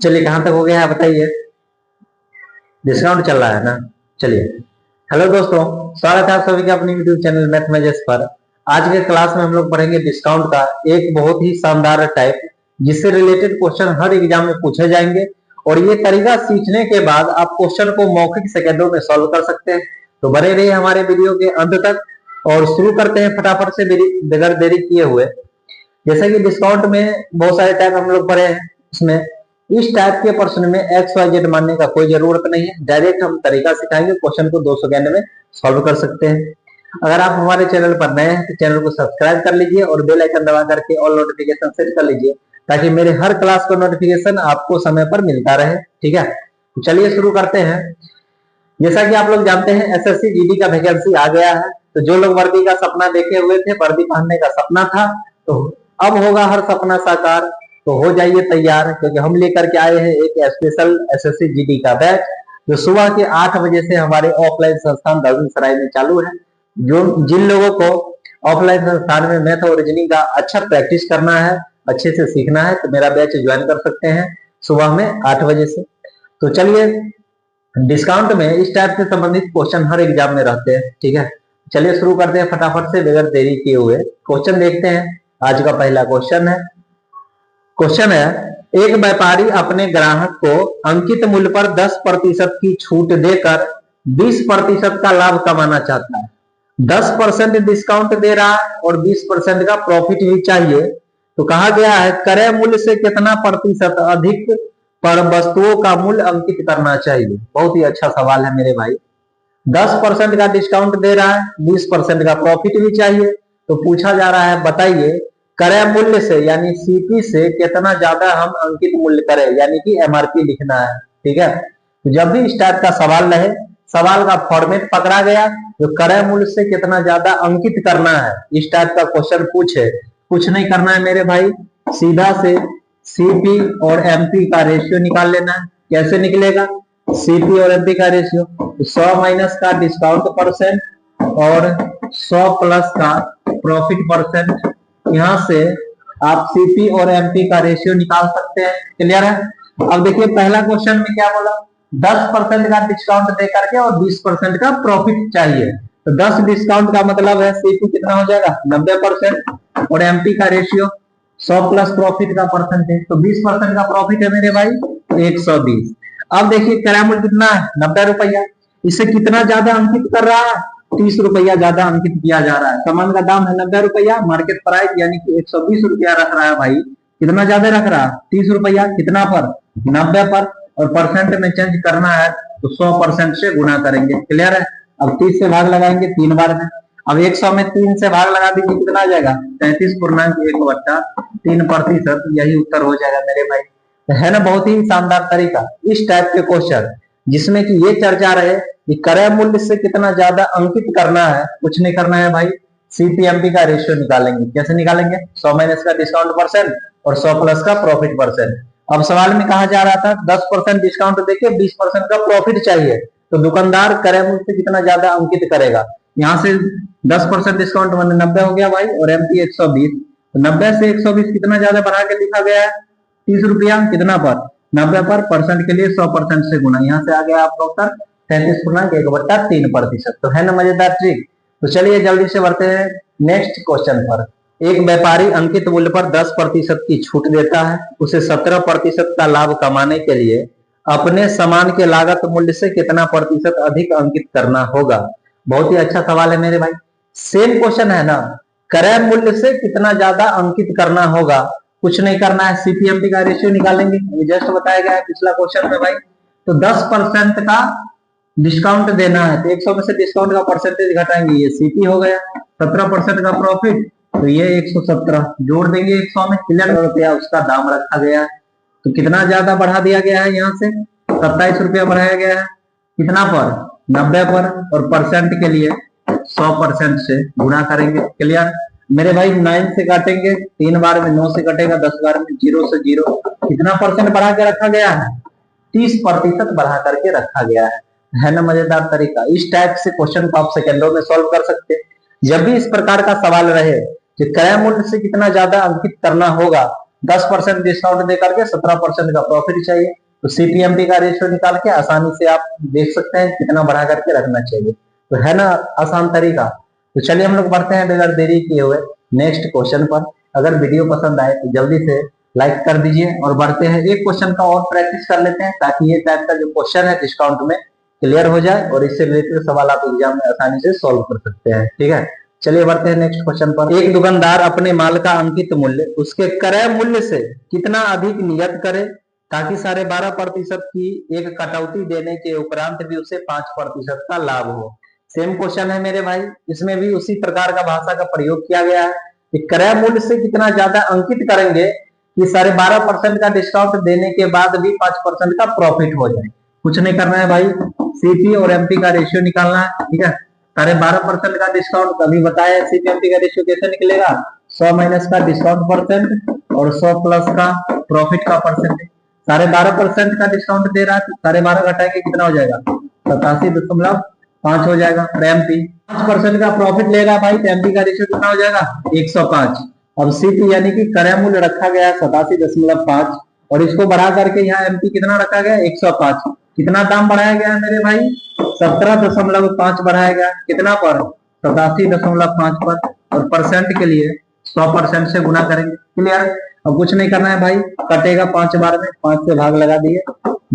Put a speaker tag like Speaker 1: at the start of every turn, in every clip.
Speaker 1: चलिए कहाँ तक हो गया है बताइए। डिस्काउंट चल रहा है ना। चलिए, हेलो दोस्तों, स्वागत है आप सभी का अपने यूट्यूब चैनल मैथ मैजिक्स पर। आज के क्लास में हम लोग पढ़ेंगे डिस्काउंट का एक बहुत ही शानदार टाइप, जिससे रिलेटेड क्वेश्चन हर एग्जाम में पूछे जाएंगे। और ये तरीका सीखने के बाद आप क्वेश्चन को मौखिक सेकंडों में सॉल्व कर सकते हैं। तो बने रहिए हमारे वीडियो के अंत तक और शुरू करते हैं फटाफट से बगैर देरी किए हुए। जैसे कि डिस्काउंट में बहुत सारे टाइप हम लोग पढ़े हैं, इसमें इस टाइप के प्रश्न में एक्स वाई जेड मानने का कोई जरूरत नहीं है। डायरेक्ट हम तरीका सिखाएंगे, क्वेश्चन को 2 सेकंड में सॉल्व कर सकते हैं। अगर आप हमारे चैनल पर नए हैं तो चैनल को सब्सक्राइब कर लीजिए और बेल आइकन दबा करके ऑल नोटिफिकेशन सेट कर लीजिए, ताकि मेरे हर क्लास का नोटिफिकेशन आपको समय पर मिलता रहे। ठीक है, तो चलिए शुरू करते हैं। जैसा कि आप लोग जानते हैं, एसएससी जीडी का वैकेंसी आ गया है। तो जो लोग वर्दी का सपना देखे हुए थे, वर्दी पहनने का सपना था, तो अब होगा हर सपना साकार। तो हो जाइए तैयार, क्योंकि हम लेकर के आए हैं एक स्पेशल एसएससी जीडी का बैच, जो सुबह के 8 बजे से हमारे ऑफलाइन संस्थान दलसिंहसराय में चालू है। जो जिन लोगों को ऑफलाइन संस्थान में मैथ और रीजनिंग का अच्छा प्रैक्टिस करना है, अच्छे से सीखना है, तो मेरा बैच ज्वाइन कर सकते हैं सुबह में 8 बजे से। तो चलिए, डिस्काउंट में इस टाइप से संबंधित क्वेश्चन हर एग्जाम में रहते हैं। ठीक है, चलिए शुरू करते हैं फटाफट से बगैर देरी किए हुए। क्वेश्चन देखते हैं। आज का पहला क्वेश्चन है एक व्यापारी अपने ग्राहक को अंकित मूल्य पर 10% की छूट देकर 20% का लाभ कमाना चाहता है। 10% डिस्काउंट दे रहा है और 20% का प्रॉफिट भी चाहिए। तो कहा गया है क्रय मूल्य से कितना प्रतिशत अधिक पर वस्तुओं का मूल्य अंकित करना चाहिए। बहुत ही अच्छा सवाल है मेरे भाई। 10% का डिस्काउंट दे रहा है, 20% का प्रॉफिट भी चाहिए। तो पूछा जा रहा है बताइए क्रय मूल्य से यानी सीपी से कितना ज्यादा हम अंकित मूल्य करें, यानी कि एमआरपी लिखना है। ठीक है, तो जब भी इस टाइप का सवाल रहे, सवाल का फॉर्मेट पकड़ा गया, जो क्रय मूल्य से कितना ज्यादा अंकित करना है, इस टाइप का क्वेश्चन पूछे, कुछ नहीं करना है मेरे भाई, सीधा से सीपी और एमपी का रेशियो निकाल लेना है। कैसे निकलेगा सीपी और एमपी का रेशियो? 100 माइनस का डिस्काउंट परसेंट और 100 प्लस का प्रॉफिट परसेंट, यहां से आप सीपी और एमपी का रेशियो निकाल सकते हैं। क्लियर है? अब देखिए पहला क्वेश्चन में क्या बोला, 10% का डिस्काउंट दे करके और 20% का प्रॉफिट चाहिए। तो 10 डिस्काउंट का मतलब है सीपी कितना हो जाएगा 90% और एमपी का रेशियो 100 प्लस प्रॉफिट का परसेंटेज, तो 20% का प्रॉफिट है मेरे भाई 120। अब देखिए क्रय मूल्य कितना है 90 रुपया, इससे कितना ज्यादा अंकित कर रहा है 30 रुपया ज्यादा अंकित किया जा रहा है। सामान का दाम है 90 रुपया, मार्केट प्राइस यानी कि 120 रुपया रख रहा है भाई, कितना ज्यादा रख रहा है 30 रुपया, कितना पर 90 पर, और परसेंट में चेंज करना है तो 100% से गुना करेंगे। क्लियर है? अब 30 से भाग लगाएंगे 3 बार में। अब 100 में 3 से भाग लगा दीजिए, कितना आ जाएगा 33.1/3%, यही उत्तर हो जाएगा मेरे भाई। है ना बहुत ही शानदार तरीका इस टाइप के क्वेश्चन, जिसमें कि ये चर्चा रहे कि क्रय मूल्य से कितना ज्यादा अंकित करना है, कुछ नहीं करना है भाई, सीपीएमपी का रेशियो निकालेंगे। कैसे निकालेंगे? 100 माइनस का डिस्काउंट परसेंट और 100 प्लस का प्रॉफिट परसेंट। अब सवाल में कहा जा रहा था 10% डिस्काउंट देके 20% का प्रॉफिट चाहिए, तो दुकानदार क्रय मूल्य से कितना ज्यादा अंकित करेगा। यहाँ से 10% डिस्काउंट मैंने 90 हो गया भाई, और एमपी 120, तो 90 से 120 कितना ज्यादा बढ़ा के लिखा गया है 30 रुपया, कितना पर 90 पर, परसेंट के लिए 100% से गुना, यहाँ से आ गया आपका उत्तर 33.1/3%। तो है ना मजेदार ट्रिक। तो चलिए जल्दी से बढ़ते हैं नेक्स्ट क्वेश्चन पर। एक व्यापारी अंकित मूल्य पर 10% की छूट देता है, उसे 17% का लाभ कमाने के लिए अपने सामान के लागत मूल्य से कितना प्रतिशत अधिक अंकित करना होगा। बहुत ही अच्छा सवाल है मेरे भाई। सेम क्वेश्चन है ना, क्रय मूल्य से कितना ज्यादा अंकित करना होगा, कुछ नहीं करना है, सीपीएमपी का रेशियो निकालेंगे, जस्ट बताया गया है पिछला क्वेश्चन में भाई। तो 10% का डिस्काउंट देना है, तो 100 में से डिस्काउंट का परसेंटेज घटाएंगे, ये सीपी हो गया। 17% का प्रॉफिट, तो ये 117 जोड़ देंगे 100 में, क्लियर रुपया उसका दाम रखा गया है। तो कितना ज्यादा बढ़ा दिया गया है, यहाँ से 27 रुपया बढ़ाया गया है, कितना पर 90 पर, और परसेंट के लिए 100% से गुणा करेंगे। क्लियर मेरे भाई? 9 से काटेंगे 3 बार में, 9 से कटेगा 10 बार में, 0 से 0, कितना परसेंट बढ़ा के रखा गया है 30% बढ़ा करके रखा गया है ना मजेदार तरीका। इस टाइप से क्वेश्चन को आप सेकंडों में सॉल्व कर सकते हैं। जब भी इस प्रकार का सवाल रहे कि क्रय मूल्य से कितना ज्यादा अंकित करना होगा, 10% डिस्काउंट दे करके 17% का प्रॉफिट चाहिए। तो सीपीएमपी का रेशियो निकाल के आसानी से आप देख सकते हैं कितना बढ़ा करके रखना चाहिए। तो है ना आसान तरीका। तो चलिए हम लोग बढ़ते हैं बगैर देरी किए हुए नेक्स्ट क्वेश्चन पर। अगर वीडियो पसंद आए तो जल्दी से लाइक कर दीजिए और बढ़ते हैं एक क्वेश्चन का और प्रैक्टिस कर लेते हैं, ताकि ये टाइप का जो क्वेश्चन है डिस्काउंट में क्लियर हो जाए और इससे रिलेटेड सवाल आप एग्जाम में आसानी से सॉल्व कर सकते हैं। ठीक है, चलिए बढ़ते हैं नेक्स्ट क्वेश्चन पर। एक दुकानदार अपने माल का अंकित मूल्य उसके क्रय मूल्य से कितना अधिक नियत करे ताकि 12.5% की एक कटौती देने के उपरांत भी उसे 5% का लाभ हो। सेम क्वेश्चन है मेरे भाई, इसमें भी उसी प्रकार का भाषा का प्रयोग किया गया है कि क्रय मूल्य से कितना ज्यादा अंकित करेंगे कि 12.5% का डिस्काउंट देने के बाद भी 5% का प्रॉफिट हो जाए। कुछ नहीं करना है भाई, सीपी और एमपी का रेशियो निकालना है। ठीक है, 12.5% का डिस्काउंट अभी बताया, सीपीएमपी का रेशियो कैसे निकलेगा, 100 माइनस का डिस्काउंट परसेंट और 100 प्लस का प्रॉफिट का परसेंटेज। 12.5% का डिस्काउंट दे रहा है तो 12.5 घटाएंगे कितना हो जाएगा, 87.5 हो जाएगा। और एमपी 5% का प्रॉफिट ले रहा है भाई, तो एमपी का रेशियो कितना हो जाएगा, 105। अब सीपी यानी कि क्रय मूल्य रखा गया 87.5 और इसको बढ़ा करके यहाँ एमपी कितना रखा गया, 105। कितना दाम बढ़ाया गया है मेरे भाई, 17.5 बढ़ाया गया, कितना पर, 87.5 पर। और परसेंट के लिए 100% से गुना करेंगे। क्लियर, अब कुछ नहीं करना है भाई, कटेगा 5 बार में, 5 से भाग लगा दिए,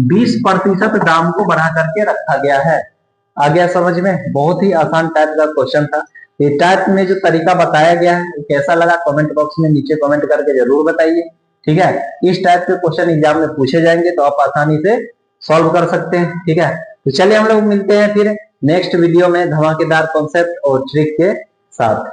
Speaker 1: 20% दाम को बढ़ा करके रखा गया है। आ गया समझ में, बहुत ही आसान टाइप का क्वेश्चन था। ये टाइप में जो तरीका बताया गया है कैसा लगा कमेंट बॉक्स में नीचे कमेंट करके जरूर बताइए। ठीक है, इस टाइप के क्वेश्चन एग्जाम में पूछे जाएंगे तो आप आसानी से सॉल्व कर सकते हैं। ठीक है, तो चलिए हम लोग मिलते हैं फिर नेक्स्ट वीडियो में धमाकेदार कॉन्सेप्ट और ट्रिक के साथ।